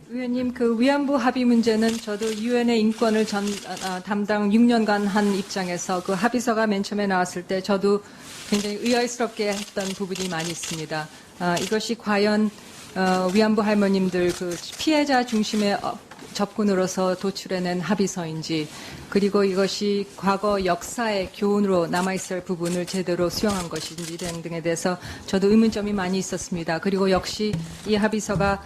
의원님, 그 위안부 합의 문제는 저도 유엔의 인권을 담당 6년간 한 입장에서 그 합의서가 맨 처음에 나왔을 때 저도 굉장히 의아스럽게 했던 부분이 많이 있습니다. 이것이 과연 위안부 할머님들 그 피해자 중심의 접근으로서 도출해낸 합의서인지, 그리고 이것이 과거 역사의 교훈으로 남아있을 부분을 제대로 수용한 것인지 등등에 대해서 저도 의문점이 많이 있었습니다. 그리고 역시 이 합의서가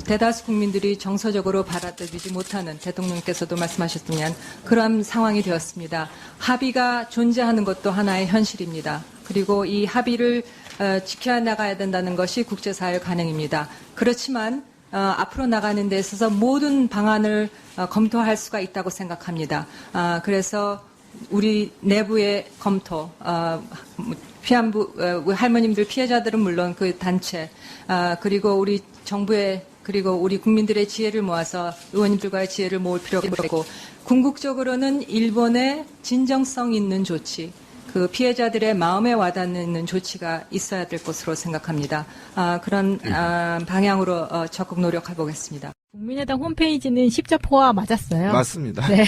대다수 국민들이 정서적으로 받아들이지 못하는, 대통령께서도 말씀하셨던 그런 상황이 되었습니다. 합의가 존재하는 것도 하나의 현실입니다. 그리고 이 합의를 지켜나가야 된다는 것이 국제사회 관행입니다. 그렇지만 앞으로 나가는 데 있어서 모든 방안을 검토할 수가 있다고 생각합니다. 그래서 우리 내부의 검토, 위안부 할머님들 피해자들은 물론 그 단체, 그리고 우리 정부의, 그리고 우리 국민들의 지혜를 모아서 의원님들과의 지혜를 모을 필요가 있고, 궁극적으로는 일본의 진정성 있는 조치, 그 피해자들의 마음에 와닿는 조치가 있어야 될 것으로 생각합니다. 그런 방향으로 적극 노력해 보겠습니다. 국민의당 홈페이지는 십자포화 맞았어요. 맞습니다. 네.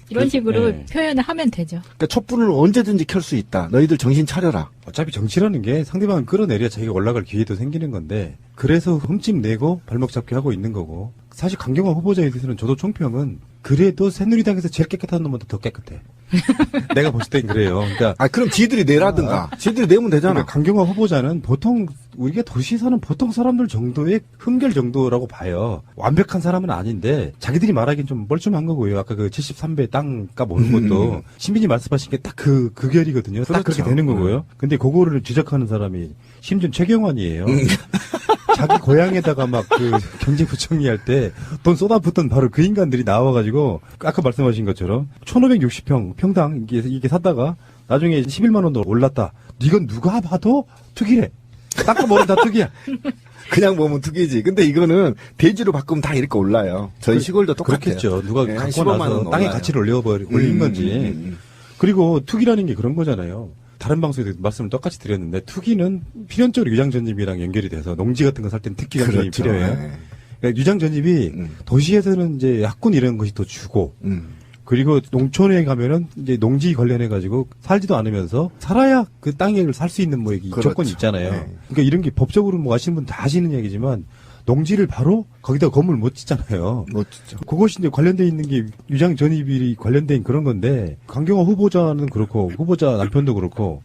이런 식으로 네. 표현을 하면 되죠. 그러니까 촛불을 언제든지 켤 수 있다. 너희들 정신 차려라. 어차피 정치라는 게 상대방을 끌어내려야 자기가 올라갈 기회도 생기는 건데, 그래서 흠집 내고 발목 잡기 하고 있는 거고, 사실 강경화 후보자에 대해서는 저도 총평은 그래도 새누리당에서 제일 깨끗한 놈보다 더 깨끗해. 내가 봤을 땐 그래요. 그러니까 그럼 지들이 내라든가. 지들이 내면 되잖아. 그러니까 강경화 후보자는 보통 우리가 도시 사는 보통 사람들 정도의 흠결 정도라고 봐요. 완벽한 사람은 아닌데 자기들이 말하기엔 좀 뻘쭘한 거고요. 아까 그 73배 땅값 오는 것도 신빈이 말씀하신 게 딱 그 결이거든요. 딱 그렇게 그렇죠. 되는 거고요. 근데 그거를 지적하는 사람이 심지어 최경환이에요. 자기 고향에다가 막 그 경제부총리 할 때 돈 쏟아붓던 바로 그 인간들이 나와가지고 아까 말씀하신 것처럼 1560평 평당 이게 샀다가 나중에 11만 원으로 올랐다. 이건 누가 봐도 투기래. 땅값 오른 다 투기야. 그냥 보면 투기지. 근데 이거는 대지로 바꾸면 다 이렇게 올라요. 저희 시골도 똑같아요. 그렇겠죠. 누가 네, 갖고 15만 나서 원 땅의 올라요. 가치를 올린 건지. 그리고 투기라는 게 그런 거잖아요. 다른 방송에도 말씀을 똑같이 드렸는데, 투기는 필연적으로 유장전입이랑 연결이 돼서 농지 같은 거 살 때는 특기 전입이 그렇죠. 필요해요. 네. 그러니까 유장전입이 도시에서는 이제 학군 이런 것이 더 주고, 그리고 농촌에 가면은 이제 농지 관련해가지고 살지도 않으면서 살아야 그 땅을 살 수 있는 뭐 그렇죠. 조건이 있잖아요. 네. 그러니까 이런 게 법적으로 뭐 아시는 분 다 아시는 얘기지만, 농지를 바로 거기다 건물 못 짓잖아요. 못 짓죠. 그것이 이제 관련돼 있는 게 유장 전입이 관련된 그런 건데, 강경화 후보자는 그렇고 후보자 남편도 그렇고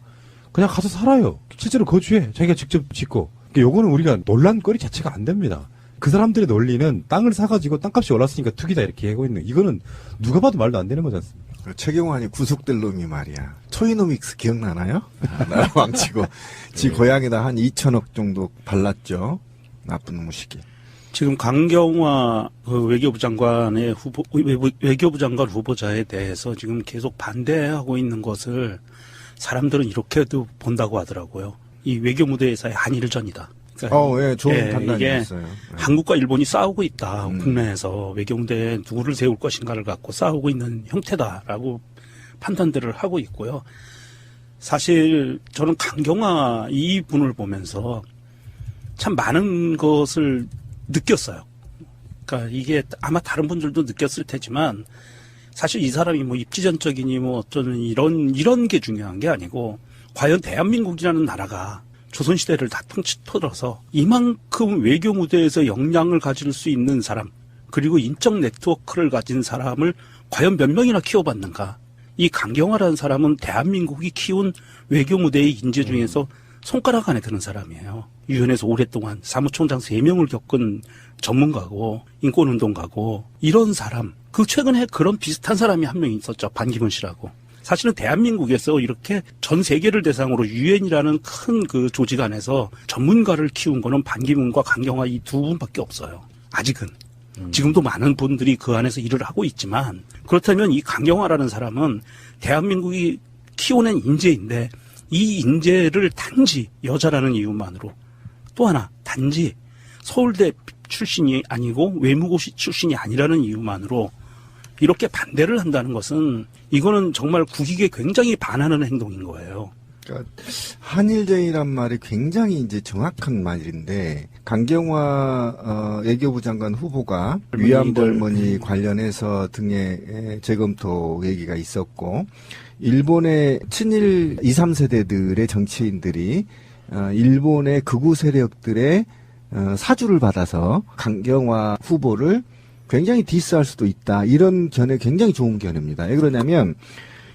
그냥 가서 살아요. 실제로 거주해. 자기가 직접 짓고. 그러니까 요거는 우리가 논란거리 자체가 안 됩니다. 그 사람들의 논리는 땅을 사가지고 땅값이 올랐으니까 투기다 이렇게 하고 있는, 이거는 누가 봐도 말도 안 되는 거지 않습니까? 최경환이 구속될 놈이 말이야. 초이노믹스 기억나나요? 나라 망치고 지 고향에다 한 2천억 정도 발랐죠. 나쁜 놈의 시기. 지금 강경화 외교부 장관의 외교부 장관 후보자에 대해서 지금 계속 반대하고 있는 것을 사람들은 이렇게도 본다고 하더라고요. 이 외교 무대에서의 한일전이다. 그러니까 예, 좋은 이게 판단이었어요. 한국과 일본이 싸우고 있다. 국내에서 외교 무대에 누구를 세울 것인가를 갖고 싸우고 있는 형태다라고 판단들을 하고 있고요. 사실 저는 강경화 이 분을 보면서 참 많은 것을 느꼈어요. 그러니까 이게 아마 다른 분들도 느꼈을 테지만, 사실 이 사람이 뭐 입지전적이니 뭐 어쩌는 이런 게 중요한 게 아니고, 과연 대한민국이라는 나라가 조선시대를 다 통틀어서 이만큼 외교 무대에서 역량을 가질 수 있는 사람, 그리고 인적 네트워크를 가진 사람을 과연 몇 명이나 키워봤는가. 이 강경화라는 사람은 대한민국이 키운 외교 무대의 인재 중에서 손가락 안에 드는 사람이에요. 유엔에서 오랫동안 사무총장 3명을 겪은 전문가고 인권운동가고, 이런 사람, 그 최근에 그런 비슷한 사람이 한 명 있었죠. 반기문 씨라고. 사실은 대한민국에서 이렇게 전 세계를 대상으로 유엔이라는 큰 그 조직 안에서 전문가를 키운 거는 반기문과 강경화 이 두 분밖에 없어요. 아직은. 지금도 많은 분들이 그 안에서 일을 하고 있지만, 그렇다면 이 강경화라는 사람은 대한민국이 키워낸 인재인데, 이 인재를 단지 여자라는 이유만으로, 또 하나 단지 서울대 출신이 아니고 외무고시 출신이 아니라는 이유만으로 이렇게 반대를 한다는 것은, 이거는 정말 국익에 굉장히 반하는 행동인 거예요. 그러니까 한일전이란 말이 굉장히 이제 정확한 말인데 강경화 외교부 장관 후보가 위안부 할머니 관련해서 등의 재검토 얘기가 있었고 일본의 친일 2, 3세대들의 정치인들이 일본의 극우 세력들의 사주를 받아서 강경화 후보를 굉장히 디스할 수도 있다. 이런 견해 굉장히 좋은 견해입니다. 왜 그러냐면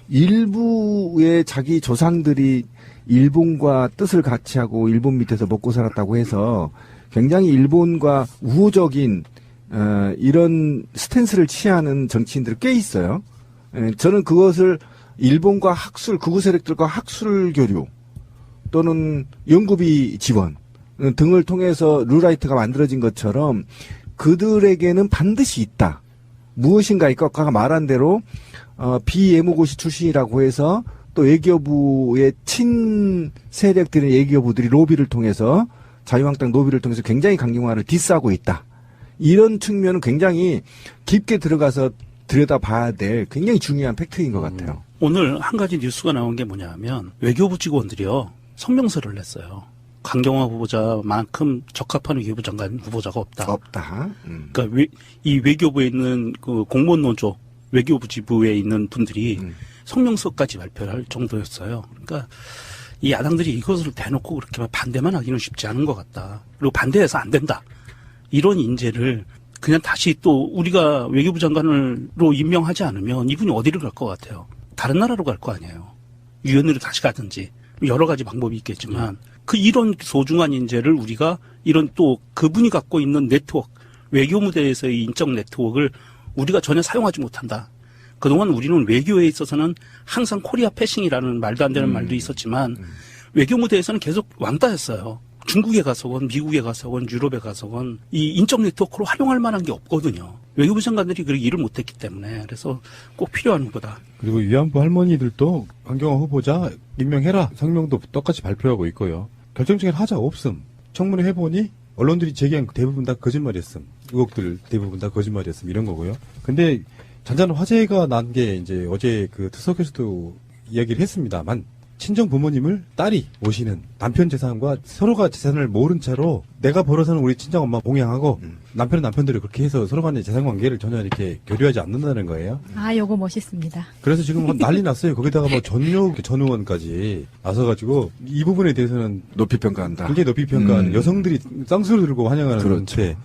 일부의 자기 조상들이 일본과 뜻을 같이 하고 일본 밑에서 먹고 살았다고 해서 굉장히 일본과 우호적인 이런 스탠스를 취하는 정치인들이 꽤 있어요. 저는 그것을 일본과 학술, 극우 세력들과 학술 교류 또는 연구비 지원 등을 통해서 룰라이트가 만들어진 것처럼 그들에게는 반드시 있다. 무엇인가 아까 말한 대로 비예무고시 출신이라고 해서 또 외교부의 친 세력들의 외교부들이 로비를 통해서 자유한국당 로비를 통해서 굉장히 강경화를 디스하고 있다. 이런 측면은 굉장히 깊게 들어가서 들여다봐야 될 굉장히 중요한 팩트인 것 같아요. 오늘 한 가지 뉴스가 나온 게 뭐냐면 외교부 직원들이요 성명서를 냈어요. 강경화 후보자만큼 적합한 외교부 장관 후보자가 없다. 그러니까 이 외교부에 있는 그 공무원 노조 외교부 지부에 있는 분들이 성명서까지 발표할 정도였어요. 그러니까 이 야당들이 이것을 대놓고 그렇게 반대만 하기는 쉽지 않은 것 같다. 그리고 반대해서 안 된다. 이런 인재를 그냥 다시 또 우리가 외교부 장관으로 임명하지 않으면 이분이 어디를 갈 것 같아요. 다른 나라로 갈 거 아니에요. 유엔으로 다시 가든지 여러 가지 방법이 있겠지만 이런 소중한 인재를 우리가 이런 또 그분이 갖고 있는 네트워크, 외교 무대에서의 인적 네트워크를 우리가 전혀 사용하지 못한다. 그동안 우리는 외교에 있어서는 항상 코리아 패싱이라는 말도 안 되는 말도 있었지만 외교 무대에서는 계속 왕따였어요. 중국에 가서건 미국에 가서건 유럽에 가서건 이 인적 네트워크로 활용할 만한 게 없거든요. 외교부 장관들이 그렇게 일을 못했기 때문에 그래서 꼭 필요한 후보다. 그리고 위안부 할머니들도 강경화 후보자 임명해라 성명도 똑같이 발표하고 있고요. 결정적인 하자 없음. 청문회 해보니 언론들이 제기한 대부분 다 거짓말이었음. 의혹들 대부분 다 거짓말이었음. 이런 거고요. 근데 잔잔한 화제가 난 게 이제 어제 그 특석에서도 이야기를 했습니다만 친정 부모님을 딸이 모시는 남편 재산과 서로가 재산을 모른 채로 내가 벌어서는 우리 친정 엄마 봉양하고 남편은 남편대로 그렇게 해서 서로 간의 재산 관계를 전혀 이렇게 교류하지 않는다는 거예요. 아, 요거 멋있습니다. 그래서 지금 난리 났어요. 거기다가 뭐 전용 전 의원까지 나서가지고 이 부분에 대해서는 높이 평가한다. 굉장히 높이 평가하는 여성들이 쌍수를 들고 환영하는 그렇죠. 데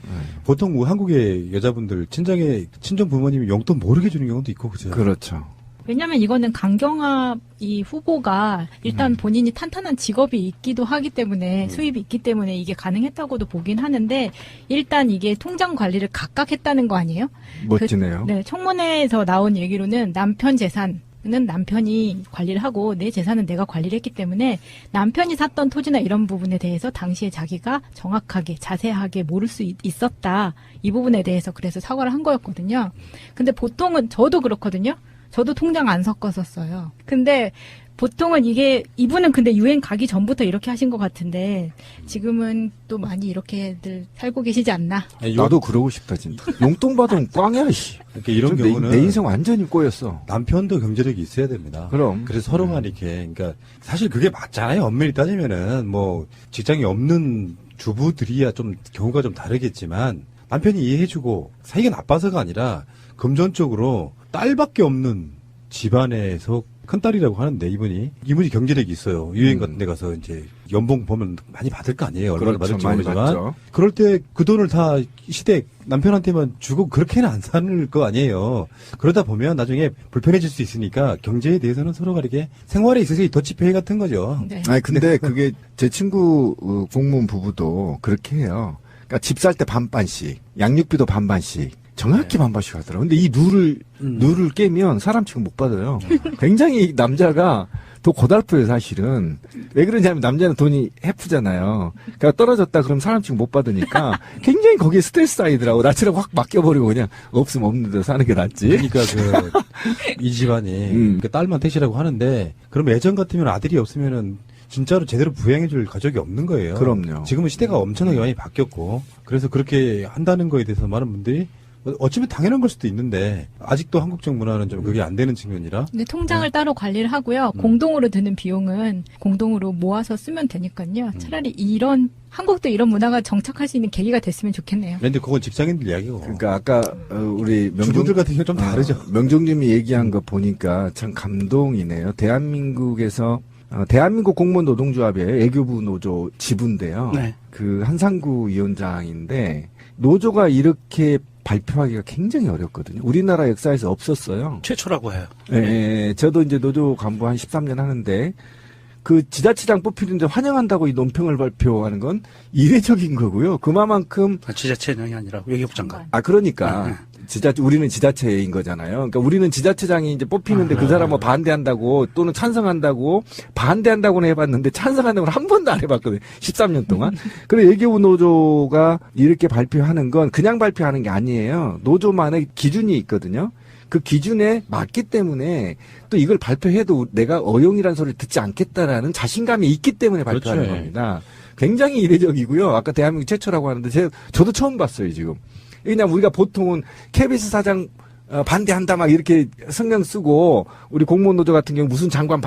보통 뭐 한국의 여자분들 친정 부모님이 용돈 모르게 주는 경우도 있고 그죠. 그렇죠. 왜냐면 이거는 강경화 이 후보가 일단 본인이 탄탄한 직업이 있기도 하기 때문에 수입이 있기 때문에 이게 가능했다고도 보긴 하는데 일단 이게 통장 관리를 각각 했다는 거 아니에요? 멋지네요. 네, 청문회에서 나온 얘기로는 남편 재산은 남편이 관리를 하고 내 재산은 내가 관리를 했기 때문에 남편이 샀던 토지나 이런 부분에 대해서 당시에 자기가 정확하게 자세하게 모를 수 있었다. 이 부분에 대해서 그래서 사과를 한 거였거든요. 근데 보통은 저도 그렇거든요. 저도 통장 안 섞었었어요. 근데 보통은 이분은 근데 유엔 가기 전부터 이렇게 하신 것 같은데 지금은 또 많이 이렇게들 살고 계시지 않나? 나도 그러고 싶다 진짜. 용돈 받으면 꽝이야 씨. 그러니까 이런 내 경우는 인생 완전히 꼬였어. 남편도 경제력이 있어야 됩니다. 그럼. 그래서 서로가 이렇게 그러니까 사실 그게 맞잖아요. 엄밀히 따지면은 뭐 직장이 없는 주부들이야 좀 경우가 좀 다르겠지만 남편이 이해해주고 사이가 나빠서가 아니라 금전적으로 딸밖에 없는 집안에서 큰딸이라고 하는데 이분이 경제력이 있어요. 유엔 같은 데 가서 이제 연봉 보면 많이 받을 거 아니에요. 얼마나 그렇죠, 받을지 많이 모르지만 받죠. 그럴 때 그 돈을 다 시댁 남편한테만 주고 그렇게는 안 사는 거 아니에요. 그러다 보면 나중에 불편해질 수 있으니까 경제에 대해서는 서로가 이렇게 생활에 있어서 더치페이 같은 거죠. 네. 아니 근데 그게 제 친구 공무원 부부도 그렇게 해요. 그러니까 집 살 때 반반씩, 양육비도 반반씩. 정확히 반반씩 하더라고요. 근데 이 룰을 깨면 사람 취급 못 받아요. 굉장히 남자가 더 고달프요, 사실은. 왜 그러냐면 남자는 돈이 해프잖아요. 그러니까 떨어졌다 그러면 사람 취급 못 받으니까 굉장히 거기에 스트레스 쌓이더라고. 나처럼 확 맡겨버리고 그냥 없으면 없는 데 사는 게 낫지. 그러니까 이 집안이 그 딸만 택시라고 하는데 그럼 예전 같으면 아들이 없으면은 진짜로 제대로 부양해줄 가족이 없는 거예요. 그럼요. 지금은 시대가 엄청나게 많이 바뀌었고 그래서 그렇게 한다는 거에 대해서 많은 분들이 어쩌면 당연한 걸 수도 있는데 아직도 한국 정부는 좀 그게 안 되는 측면이라. 근데 통장을 따로 관리를 하고요. 공동으로 드는 비용은 공동으로 모아서 쓰면 되니까요. 차라리 이런 한국도 이런 문화가 정착할 수 있는 계기가 됐으면 좋겠네요. 근데 그건 직장인들 이야기고. 그러니까 아까 우리 주부들 같은 경우 좀 다르죠. 명종님이 얘기한 거 보니까 참 감동이네요. 대한민국에서 대한민국 공무원 노동조합의 애교부 노조 지부인데요. 네. 그 한상구 위원장인데 노조가 이렇게 발표하기가 굉장히 어렵거든요. 우리나라 역사에서 없었어요. 최초라고 해요. 예, 저도 이제 노조 간부 한 13년 하는데 그 지자체장 뽑히는데 환영한다고 이 논평을 발표하는 건 이례적인 거고요. 그만큼 지자체장이 아니라 외교부 장관. 그러니까 우리는 지자체인 거잖아요. 그러니까 우리는 지자체장이 이제 뽑히는데 그 사람은 반대한다고 또는 찬성한다고 반대한다고는 해봤는데 찬성한다고는 한 번도 안 해봤거든요. 13년 동안. 그래 외교부 노조가 이렇게 발표하는 건 그냥 발표하는 게 아니에요. 노조만의 기준이 있거든요. 그 기준에 맞기 때문에 또 이걸 발표해도 내가 어용이라는 소리를 듣지 않겠다라는 자신감이 있기 때문에 발표하는 그렇죠. 겁니다. 굉장히 이례적이고요. 아까 대한민국 최초라고 하는데 저도 처음 봤어요, 지금. 그냥 우리가 보통은 KBS 사장 반대한다 막 이렇게 성명 쓰고 우리 공무원 노조 같은 경우 무슨 장관